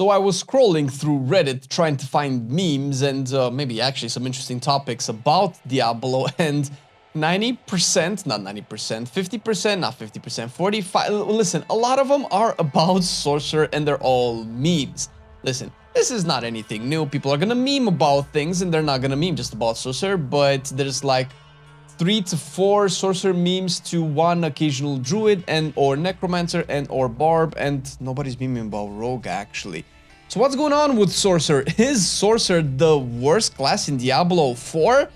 So I was scrolling through Reddit trying to find memes and maybe actually some interesting topics about Diablo, and 90%, not 90%, 50%, not 50%, 45, listen, a lot of them are about Sorcerer and they're all memes. Listen, this is not anything new. People are gonna meme about things and they're not gonna meme just about Sorcerer, but there's like 3 to 4 Sorcerer memes to 1 occasional Druid and or Necromancer and or Barb, and nobody's memeing about Rogue actually. So what's going on with Sorcerer? Is Sorcerer the worst class in Diablo 4? Well,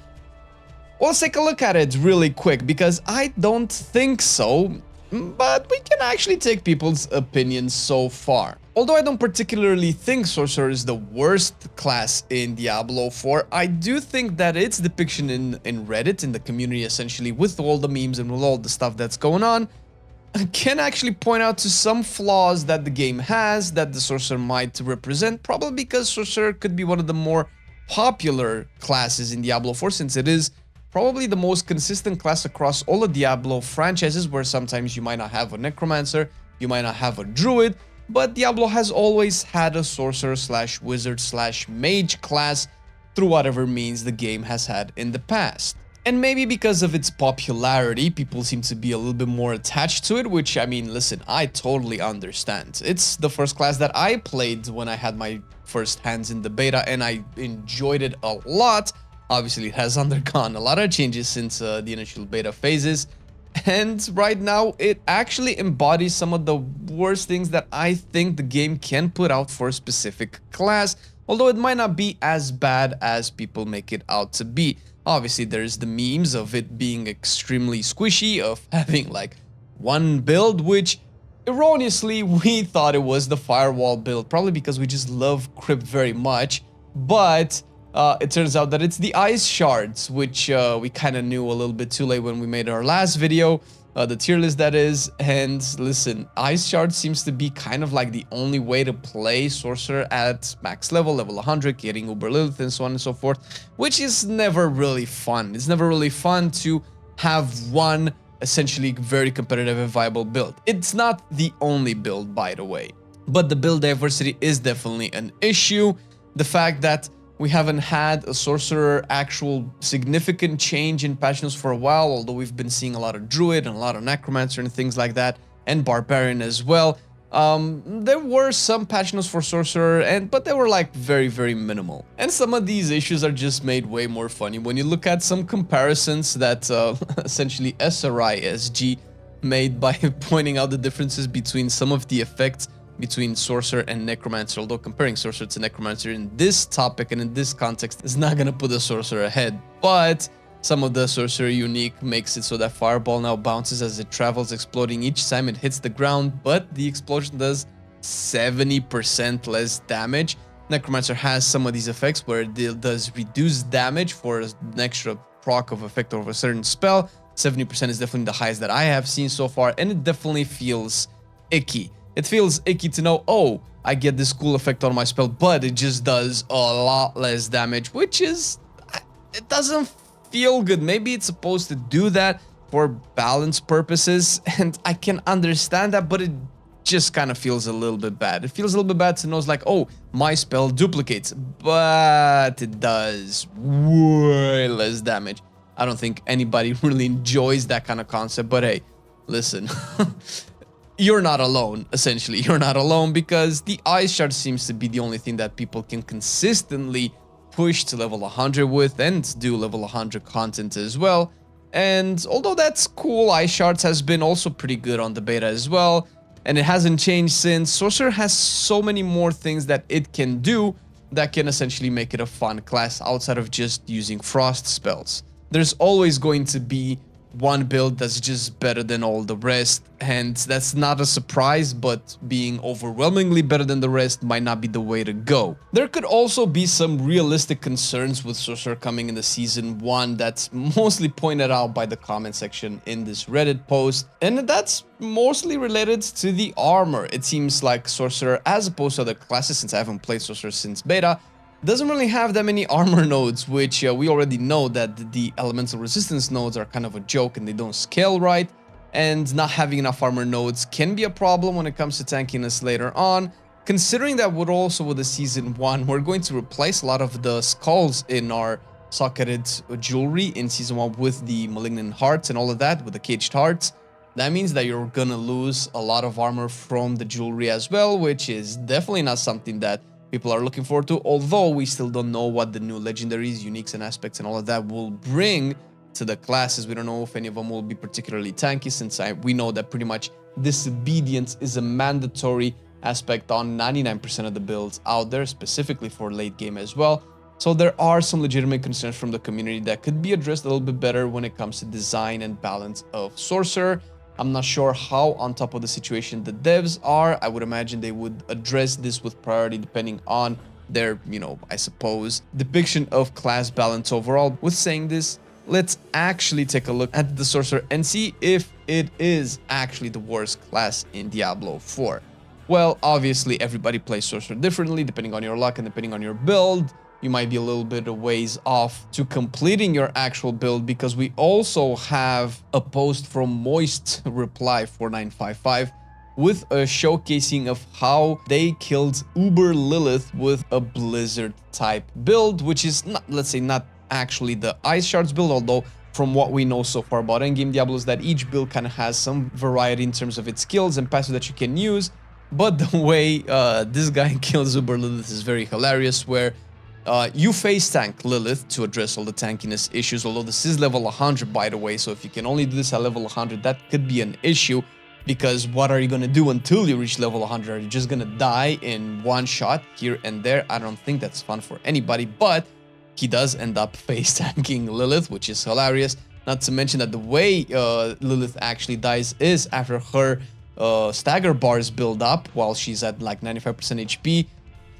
let's take a look at it really quick, because I don't think so, but we can actually take people's opinions so far. Although I don't particularly think Sorcerer is the worst class in Diablo 4, I do think that its depiction in Reddit, in the community essentially, with all the memes and with all the stuff that's going on, can actually point out to some flaws that the game has that the Sorcerer might represent, probably because Sorcerer could be one of the more popular classes in Diablo 4, since it is probably the most consistent class across all the Diablo franchises, where sometimes you might not have a Necromancer, you might not have a Druid, but Diablo has always had a Sorcerer slash Wizard slash Mage class through whatever means the game has had in the past. And maybe because of its popularity, people seem to be a little bit more attached to it, which, I mean, listen, I totally understand. It's the first class that I played when I had my first hands in the beta, and I enjoyed it a lot. Obviously, it has undergone a lot of changes since the initial beta phases, and right now it actually embodies some of the worst things that I think the game can put out for a specific class, although it might not be as bad as people make it out to be. Obviously, there's the memes of it being extremely squishy, of having like one build, which erroneously we thought it was the firewall build, probably because we just love Crypt very much, but it turns out that it's the ice shards, which we kind of knew a little bit too late when we made our last video, the tier list that is. And listen, ice shards seems to be kind of like the only way to play Sorcerer at max level, level 100, getting Uber Lilith and so on and so forth, which is never really fun. It's never really fun to have one essentially very competitive and viable build. It's not the only build, by the way, but the build diversity is definitely an issue. The fact that we haven't had a Sorcerer actual significant change in patch notes for a while, although we've been seeing a lot of Druid and a lot of Necromancer and things like that, and Barbarian as well. There were some patch notes for Sorcerer, but they were like very, very minimal. And some of these issues are just made way more funny when you look at some comparisons that essentially SRISG made by pointing out the differences between some of the effects between Sorcerer and Necromancer, although comparing Sorcerer to Necromancer in this topic and in this context is not gonna put the Sorcerer ahead, but some of the Sorcerer unique makes it so that Fireball now bounces as it travels, exploding each time it hits the ground, but the explosion does 70% less damage. Necromancer has some of these effects where it does reduce damage for an extra proc of effect over a certain spell. 70% is definitely the highest that I have seen so far, and it definitely feels icky. It feels icky to know, oh, I get this cool effect on my spell, but it just does a lot less damage, which is, it doesn't feel good. Maybe it's supposed to do that for balance purposes, and I can understand that, but it just kind of feels a little bit bad. It feels a little bit bad to know it's like, oh, my spell duplicates, but it does way less damage. I don't think anybody really enjoys that kind of concept, but hey, listen. You're not alone, essentially. You're not alone, because the ice shard seems to be the only thing that people can consistently push to level 100 with and do level 100 content as well. And although that's cool, ice shards has been also pretty good on the beta as well, and it hasn't changed since. Sorcerer has so many more things that it can do that can essentially make it a fun class outside of just using frost spells. There's always going to be one build that's just better than all the rest, and that's not a surprise, but being overwhelmingly better than the rest might not be the way to go. There could also be some realistic concerns with Sorcerer coming in the Season 1 that's mostly pointed out by the comment section in this Reddit post, and that's mostly related to the armor. It seems like Sorcerer, as opposed to other classes, since I haven't played Sorcerer since beta, doesn't really have that many armor nodes, which we already know that the elemental resistance nodes are kind of a joke and they don't scale right, and not having enough armor nodes can be a problem when it comes to tankiness later on. considering that with the Season 1, we're going to replace a lot of the skulls in our socketed jewelry in Season 1 with the malignant hearts and all of that, with the caged hearts. That means that you're gonna lose a lot of armor from the jewelry as well, which is definitely not something that people are looking forward to, although we still don't know what the new legendaries, uniques, and aspects and all of that will bring to the classes. We don't know if any of them will be particularly tanky, since we know that pretty much disobedience is a mandatory aspect on 99% of the builds out there, specifically for late game as well. So there are some legitimate concerns from the community that could be addressed a little bit better when it comes to design and balance of Sorcerer. I'm not sure how on top of the situation the devs are. I would imagine they would address this with priority depending on their, I suppose, depiction of class balance overall. With saying this, let's actually take a look at the Sorcerer and see if it is actually the worst class in Diablo 4. Well, obviously everybody plays Sorcerer differently depending on your luck and depending on your build. You might be a little bit of ways off to completing your actual build, because we also have a post from Moist Reply 4955 with a showcasing of how they killed Uber Lilith with a Blizzard type build, which is not, let's say, not actually the Ice Shards build, although from what we know so far about endgame Diablo is that each build kind of has some variety in terms of its skills and passive that you can use. But the way this guy kills Uber Lilith is very hilarious, where you face tank Lilith to address all the tankiness issues, although this is level 100 by the way, so if you can only do this at level 100, that could be an issue, because what are you going to do until you reach level 100? Are you just going to die in one shot here and there? I don't think that's fun for anybody, but he does end up face tanking Lilith, which is hilarious. Not to mention that the way Lilith actually dies is after her stagger bars build up while she's at like 95% HP.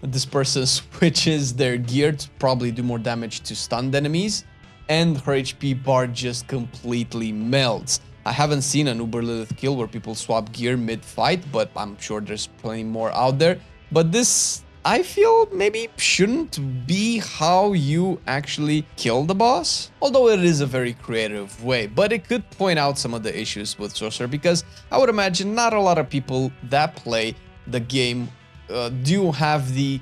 This person switches their gear to probably do more damage to stunned enemies, and her HP bar just completely melts. I haven't seen an Uber Lilith kill where people swap gear mid-fight, but I'm sure there's plenty more out there. But this, I feel, maybe shouldn't be how you actually kill the boss, although it is a very creative way. But it could point out some of the issues with Sorcerer, because I would imagine not a lot of people that play the game do have the,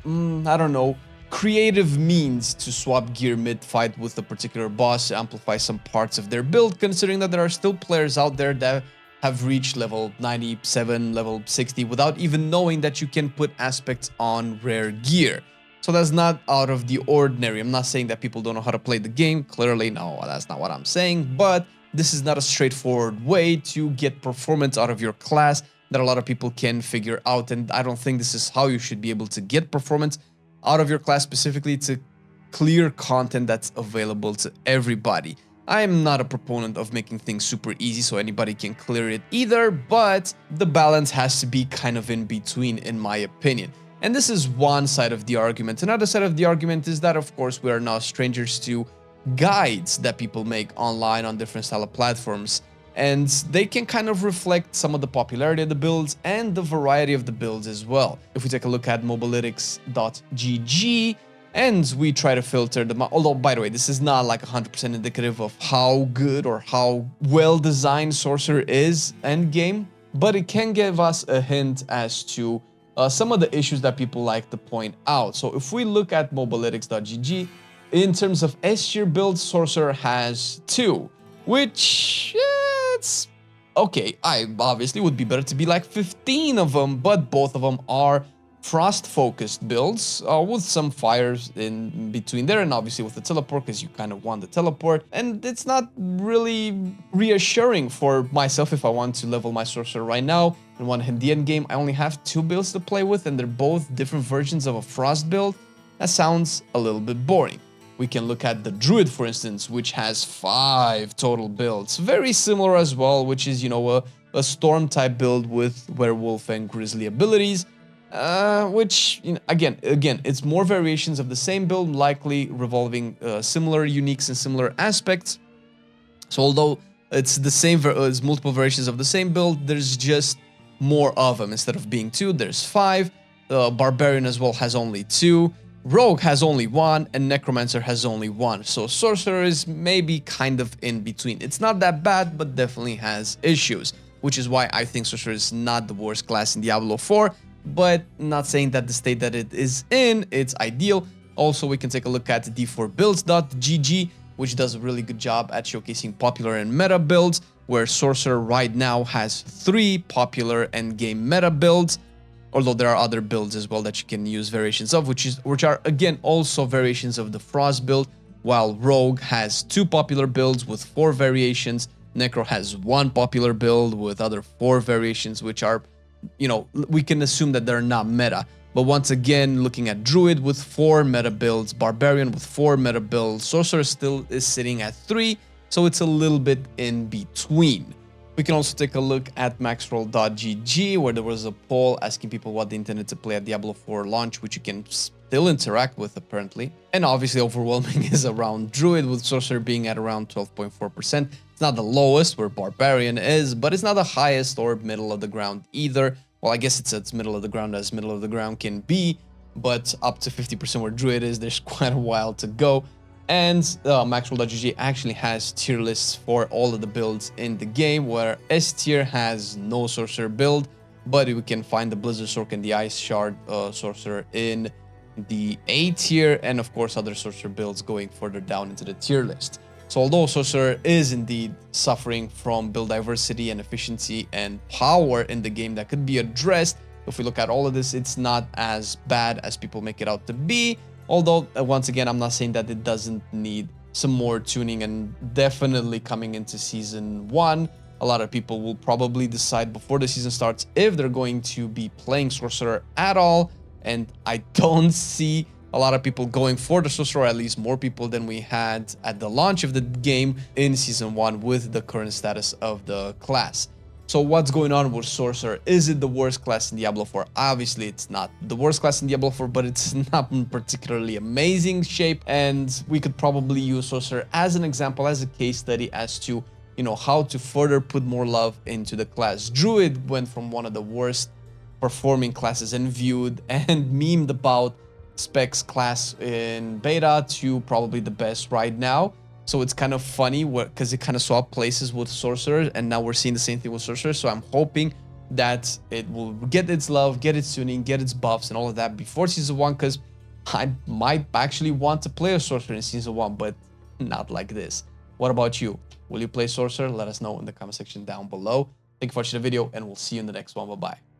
I don't know, creative means to swap gear mid-fight with a particular boss to amplify some parts of their build, considering that there are still players out there that have reached level 97, level 60 without even knowing that you can put aspects on rare gear. So that's not out of the ordinary. I'm not saying that people don't know how to play the game. Clearly, no, that's not what I'm saying. But this is not a straightforward way to get performance out of your class that a lot of people can figure out, and I don't think this is how you should be able to get performance out of your class, specifically to clear content that's available to everybody. I am not a proponent of making things super easy so anybody can clear it either, but the balance has to be kind of in between, in my opinion. And this is one side of the argument. Another side of the argument is that, of course, we are now strangers to guides that people make online on different style of platforms, and they can kind of reflect some of the popularity of the builds and the variety of the builds as well. If we take a look at mobalytics.gg and we try to filter them out, although, by the way, this is not like 100% indicative of how good or how well designed Sorcerer is endgame, but it can give us a hint as to some of the issues that people like to point out. So if we look at mobalytics.gg, in terms of S tier builds, Sorcerer has 2, which, it's okay. I obviously would be better to be like 15 of them, but both of them are frost-focused builds with some fires in between there, and obviously with the teleport, because you kind of want the teleport. And it's not really reassuring for myself if I want to level my Sorcerer right now and want to hit the end game. I only have 2 builds to play with, and they're both different versions of a frost build. That sounds a little bit boring. We can look at the Druid, for instance, which has 5 total builds. Very similar as well, which is, a storm type build with werewolf and grizzly abilities. Which, again, it's more variations of the same build, likely revolving similar uniques and similar aspects. So although it's the same, it's multiple variations of the same build, there's just more of them. Instead of being 2, there's 5. Barbarian as well has only 2. Rogue has only 1, and Necromancer has only 1, so Sorcerer is maybe kind of in between. It's not that bad, but definitely has issues, which is why I think Sorcerer is not the worst class in Diablo 4. but not saying that the state that it is in, it's ideal. Also, we can take a look at d4builds.gg, which does a really good job at showcasing popular and meta builds, where Sorcerer right now has 3 popular endgame meta builds, although there are other builds as well that you can use variations of, which are again also variations of the Frost build, while Rogue has 2 popular builds with 4 variations, Necro has 1 popular build with other 4 variations, which are, you know, we can assume that they're not meta. But once again, looking at Druid with 4 meta builds, Barbarian with 4 meta builds, Sorcerer still is sitting at 3, so it's a little bit in between. We can also take a look at maxroll.gg, where there was a poll asking people what they intended to play at Diablo 4 launch, which you can still interact with apparently. And obviously overwhelming is around Druid, with Sorcerer being at around 12.4%. It's not the lowest where Barbarian is, but it's not the highest or middle of the ground either. Well, I guess it's middle of the ground as middle of the ground can be, but up to 50% where Druid is, there's quite a while to go. And maxroll.gg actually has tier lists for all of the builds in the game, where S tier has no Sorcerer build, but we can find the Blizzard Sork and the Ice Shard Sorcerer in the A tier, and of course other Sorcerer builds going further down into the tier list. So although Sorcerer is indeed suffering from build diversity and efficiency and power in the game that could be addressed, if we look at all of this, it's not as bad as people make it out to be. Although, once again, I'm not saying that it doesn't need some more tuning, and definitely coming into Season 1, a lot of people will probably decide before the season starts if they're going to be playing Sorcerer at all, and I don't see a lot of people going for the Sorcerer, or at least more people than we had at the launch of the game in Season 1 with the current status of the class. So what's going on with Sorcerer? Is it the worst class in Diablo 4? Obviously, it's not the worst class in Diablo 4, but it's not in particularly amazing shape, and we could probably use Sorcerer as an example, as a case study as to, you know, how to further put more love into the class. Druid went from one of the worst performing classes and viewed and memed about specs class in beta to probably the best right now. So it's kind of funny because it kind of swapped places with Sorcerer, and now we're seeing the same thing with Sorcerer. So I'm hoping that it will get its love, get its tuning, get its buffs and all of that before Season 1, because I might actually want to play a Sorcerer in Season 1, but not like this. What about you? Will you play Sorcerer? Let us know in the comment section down below. Thank you for watching the video, and we'll see you in the next one. Bye-bye.